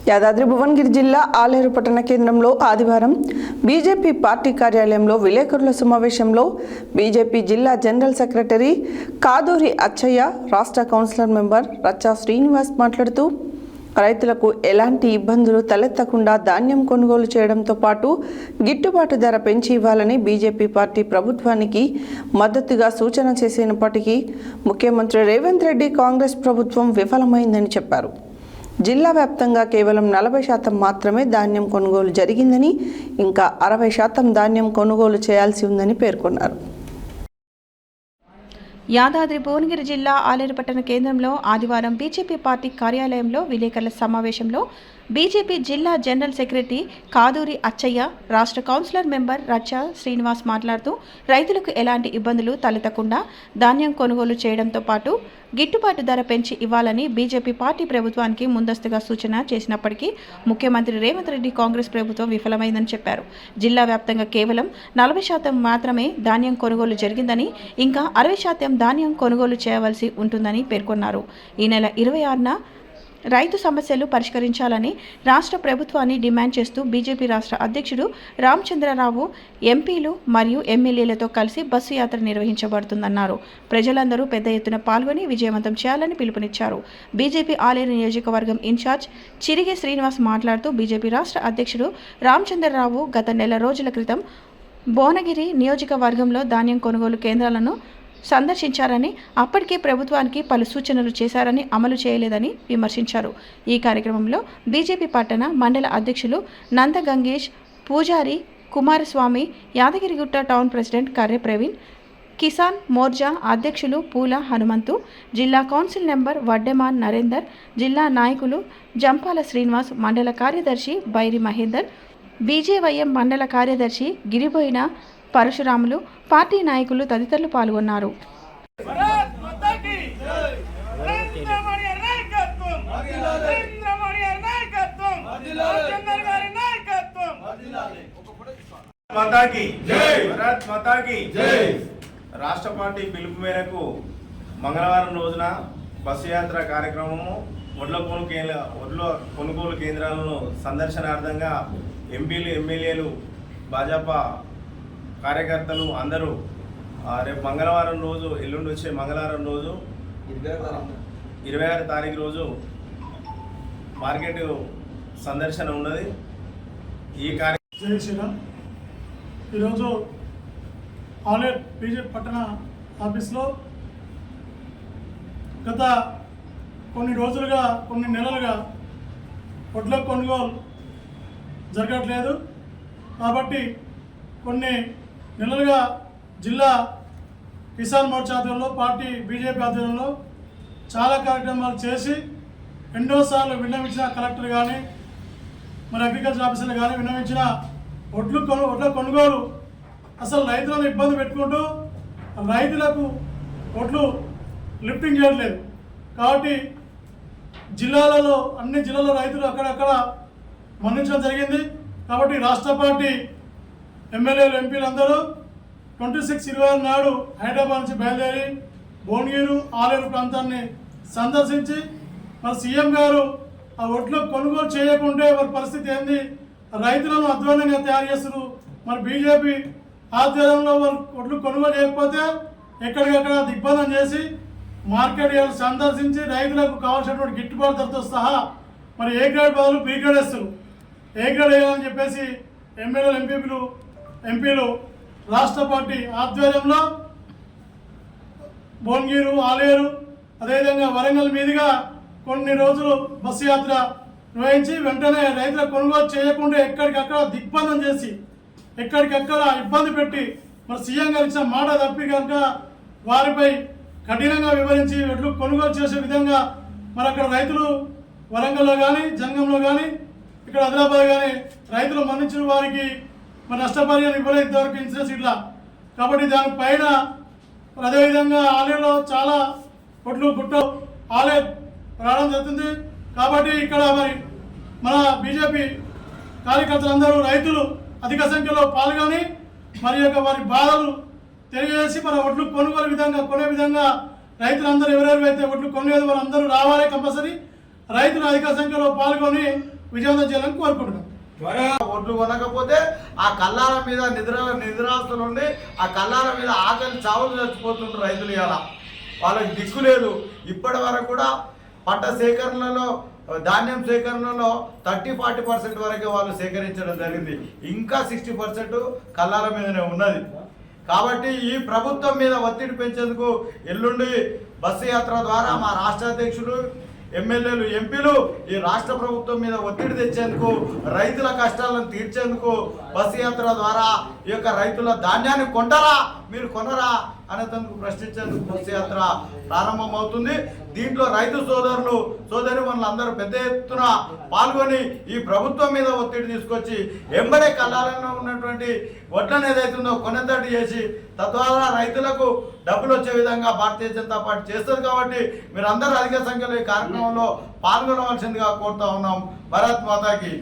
యాదాద్రి భువనగిరి జిల్లా ఆలేరు పట్టణ కేంద్రంలో ఆదివారం బీజేపీ పార్టీ కార్యాలయంలో విలేకరుల సమావేశంలో బీజేపీ జిల్లా జనరల్ సెక్రటరీ కాదూరి అచ్చయ్య, రాష్ట్ర కౌన్సిలర్ మెంబర్ రచ్చా శ్రీనివాస్ మాట్లాడుతూ రైతులకు ఎలాంటి ఇబ్బందులు తలెత్తకుండా ధాన్యం కొనుగోలు చేయడంతో పాటు గిట్టుబాటు ధర పెంచి ఇవ్వాలని బీజేపీ పార్టీ ప్రభుత్వానికి మద్దతుగా సూచన చేసినప్పటికీ ముఖ్యమంత్రి రేవంత్ రెడ్డి కాంగ్రెస్ ప్రభుత్వం విఫలమైందని చెప్పారు. జిల్లా వ్యాప్తంగా కేవలం 40% మాత్రమే ధాన్యం కొనుగోలు జరిగిందని, ఇంకా 60% ధాన్యం కొనుగోలు చేయాల్సి ఉందని పేర్కొన్నారు. యాదాద్రి భువనగిరి జిల్లా ఆలేరు పట్టణ కేంద్రంలో ఆదివారం బీజేపీ పార్టీ కార్యాలయంలో విలేకరుల సమావేశంలో బీజేపీ జిల్లా జనరల్ సెక్రటరీ కాదూరి అచ్చయ్య, రాష్ట్ర కౌన్సిలర్ మెంబర్ రచ్చా శ్రీనివాస్ మాట్లాడుతూ రైతులకు ఎలాంటి ఇబ్బందులు తలెత్తకుండా ధాన్యం కొనుగోలు చేయడంతో పాటు గిట్టుబాటు ధర పెంచి ఇవ్వాలని బీజేపీ పార్టీ ప్రభుత్వానికి ముందస్తుగా సూచన చేసినప్పటికీ ముఖ్యమంత్రి రేవంత్ రెడ్డి కాంగ్రెస్ ప్రభుత్వం విఫలమైందని చెప్పారు. జిల్లా వ్యాప్తంగా కేవలం 40% మాత్రమే ధాన్యం కొనుగోలు జరిగిందని, ఇంకా 60% ధాన్యం కొనుగోలు చేయవలసి ఉంటుందని పేర్కొన్నారు. ఈ నెల 26న రైతు సమస్యలు పరిష్కరించాలని రాష్ట్ర ప్రభుత్వాన్ని డిమాండ్ చేస్తూ బీజేపీ రాష్ట్ర అధ్యక్షుడు రామచంద్రరావు ఎంపీలు మరియు ఎమ్మెల్యేలతో కలిసి బస్సు యాత్ర నిర్వహించబడుతుందన్నారు. ప్రజలందరూ పెద్ద ఎత్తున పాల్గొని విజయవంతం చేయాలని పిలుపునిచ్చారు. బీజేపీ ఆలేరు నియోజకవర్గం ఇన్ఛార్జ్ చిరిగే శ్రీనివాస్ మాట్లాడుతూ బీజేపీ రాష్ట్ర అధ్యక్షుడు రామచంద్రరావు గత నెల రోజుల క్రితం భువనగిరి నియోజకవర్గంలో ధాన్యం కొనుగోలు కేంద్రాలను సందర్శించారని, అప్పటికే ప్రభుత్వానికి పలు సూచనలు చేశారని అమలు చేయలేదని విమర్శించారు. ఈ కార్యక్రమంలో బీజేపీ పట్టణ మండల అధ్యక్షులు నంద గంగేష్, పూజారి కుమారస్వామి, యాదగిరిగుట్ట టౌన్ ప్రెసిడెంట్ కర్రె ప్రవీణ్, కిసాన్ మోర్చా అధ్యక్షులు పూల హనుమంతు, జిల్లా కౌన్సిల్ మెంబర్ వడ్డెమాన్ నరేందర్, జిల్లా నాయకులు జంపాల శ్రీనివాస్, మండల కార్యదర్శి బైరి మహేందర్, బీజేవైఎం మండల కార్యదర్శి గిరిబోయిన పరశురాములు, పార్టీ నాయకులు తదితరులు పాల్గొన్నారు. రాష్ట్ర పార్టీ పిలుపు మేరకు మంగళవారం రోజున బస్సు యాత్ర కార్యక్రమము ఒడ్ల కొనుగోలు కేంద్రాలను సందర్శనార్థంగా ఎంపీలు, ఎమ్మెల్యేలు, భాజపా కార్యకర్తలు అందరూ రేపు మంగళవారం రోజు, ఎల్లుండి వచ్చే మంగళవారం రోజు 26 తారీఖు రోజు మార్కెట్ సందర్శన ఉన్నది. ఈ కార్యక్రమం ఈరోజు ఆలేరు బీజేపీ పట్టణ ఆఫీస్లో గత కొన్ని రోజులుగా, కొన్ని నెలలుగా వడ్ల కొనుగోలు జరగట్లేదు. కాబట్టి కొన్ని నెలలుగా జిల్లా కిసాన్ మోర్చా ఆధ్వర్యంలో, పార్టీ బీజేపీ ఆధ్వర్యంలో చాలా కార్యక్రమాలు చేసి ఎన్నోసార్లు విన్నవించిన కలెక్టర్ కానీ, మరి అగ్రికల్చర్ ఆఫీసర్లు కానీ విన్నవించిన వడ్ల కొనుగోలు అసలు రైతులను ఇబ్బంది పెట్టుకుంటూ రైతులకు వడ్లు లిఫ్టింగ్ చేయట్లేదు. కాబట్టి జిల్లాలలో, అన్ని జిల్లాల రైతులు అక్కడక్కడ మన్నించడం జరిగింది. కాబట్టి రాష్ట్ర పార్టీ ఎమ్మెల్యేలు, ఎంపీలు అందరూ 26-26 నాడు హైదరాబాద్ నుంచి బయలుదేరి భువనగిరి, ఆలేరు ప్రాంతాన్ని సందర్శించి మరి సీఎం గారు ఆ వడ్లు కొనుగోలు చేయకుంటే వారి పరిస్థితి ఏంది, రైతులను అధ్వానంగా తయారు చేస్తున్నారు, మరి బీజేపీ ఆధ్వర్యంలో వారు వడ్లు కొనుగోలు చేయకపోతే ఎక్కడికక్కడ దిగ్బంధం చేసి మార్కెట్ సందర్శించి రైతులకు కావాల్సినటువంటి గిట్టుబాటు ధరతో సహా మరి ఏ గ్రేడ్ బదులు బీ గ్రేడ్ వేస్తారు. ఏ గ్రేడ్ వేయాలని చెప్పేసి ఎమ్మెల్యేలు, ఎంపీలు రాష్ట్ర పార్టీ ఆధ్వర్యంలో భువనగిరి, ఆలేరు, అదేవిధంగా వరంగల్ మీదుగా కొన్ని రోజులు బస్సు యాత్ర నిర్వహించి వెంటనే రైతుల కొనుగోలు చేయకుండా ఎక్కడికక్కడ దిగ్బంధం చేసి, ఎక్కడికక్కడ ఇబ్బంది పెట్టి మరి సీఎం గారు ఇచ్చిన మాట తప్పి కనుక వారిపై కఠినంగా వివరించి వడ్లు కొనుగోలు చేసే విధంగా మరి అక్కడ రైతులు వరంగల్లో కానీ, జంగంలో కానీ, ఇక్కడ ఆదిలాబాద్ కానీ రైతులు మన్నించిన వారికి మరి నష్టపరిహారం ఇవ్వలేదు ఇంతవరకు ఇన్సూరెన్స్ ఇట్లా. కాబట్టి దానిపైన అదేవిధంగా ఆలేరులో చాలా వడ్లు గుట్ట ఆలేరు రావడం జరుగుతుంది. కాబట్టి ఇక్కడ మరి మన బీజేపీ కార్యకర్తలందరూ, రైతులు అధిక సంఖ్యలో పాల్గొని మరి యొక్క వారి బాధలు తెలియజేసి మన వడ్లు కొనే విధంగా రైతులందరూ ఎవరెవరైతే వడ్లు కొనేది వారందరూ రావాలి. కంపల్సరీ రైతులు అధిక సంఖ్యలో పాల్గొని విజయవంతం చేయాలని కోరుకుంటున్నాం. ఒడ్లు కొనకపోతే ఆ కల్లాల మీద నిద్రాస్తులు ఉండి ఆ కల్లాల మీద ఆకలి చావులు చచ్చిపోతుంటారు రైతులు. ఇలా వాళ్ళకి దిక్కు లేదు. ఇప్పటి వరకు కూడా పంట సేకరణలో ధాన్యం సేకరణలో 30-40% వరకే వాళ్ళు సేకరించడం జరిగింది. ఇంకా 60% కల్లాల మీదనే ఉన్నది. కాబట్టి ఈ ప్రభుత్వం మీద ఒత్తిడి పెంచేందుకు ఎల్లుండి బస్సు యాత్ర ద్వారా మా రాష్ట్ర అధ్యక్షులు, ఎమ్మెల్యేలు, ఎంపీలు ఈ రాష్ట్ర ప్రభుత్వం మీద ఒత్తిడి తెచ్చేందుకు, రైతుల కష్టాలను తీర్చేందుకు బస్సు యాత్ర ద్వారా ఈ యొక్క రైతుల ధాన్యాన్ని కొంటారా మీరు కొనరా అనేందుకు ప్రశ్నించేందుకు బస్సు యాత్ర ప్రారంభమవుతుంది. దీంట్లో రైతు సోదరులు సోదరిమణులందరూ పెద్ద ఎత్తున పాల్గొని ఈ ప్రభుత్వం మీద ఒత్తిడి తీసుకొచ్చి ఎంబడే కల్లాలలో ఉన్నటువంటి వడ్లను ఏదైతుందో కొనెద్దడి చేసి తద్వారా రైతులకు డబ్బులు వచ్చే విధంగా భారతీయ జనతా పార్టీ చేస్తుంది. కాబట్టి మీరందరూ అధిక సంఖ్యలో ఈ కార్యక్రమంలో పాల్గొనవలసిందిగా కోరుతా ఉన్నాం. భారత్ మాతాకి.